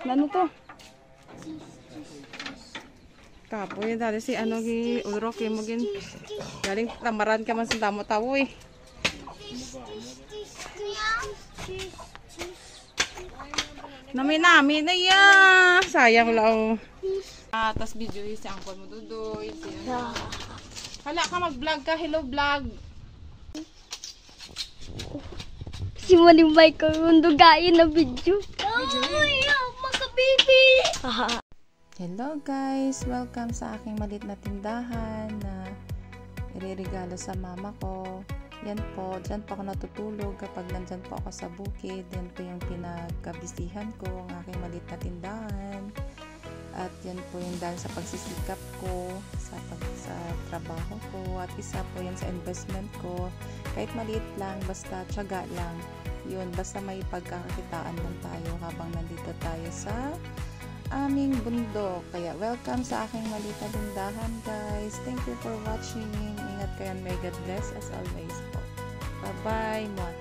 Ano to? Kapoy dali si ano gi uro kay mo gin. Galing tamaran ka man sa damo tawo eh. Nami na ya. Sayang lao. Tas video si angkol mo dudoy. Hala ka mag-vlog ka. Hello vlog. Si Malimbay ko yung dugayin na video. Ay, mga baby! Hello guys! Welcome sa aking maliit na tindahan na ireregalo sa mama ko. Yan po, dyan po ako natutulog kapag nandyan po ako sa bukid. Yan po yung pinagkabisihan ko, ang aking maliit na tindahan. At yan po yung dahil sa pagsisikap ko, sa trabaho ko. At isa po yan sa investment ko. Kahit maliit lang, basta tiyaga lang. Yun, basta may pagkakakitaan lang tayo habang nandito tayo sa aming bundok. Kaya welcome sa aking maliit na tindahan guys. Thank you for watching. Ingat kayo and may God bless as always po. Bye bye.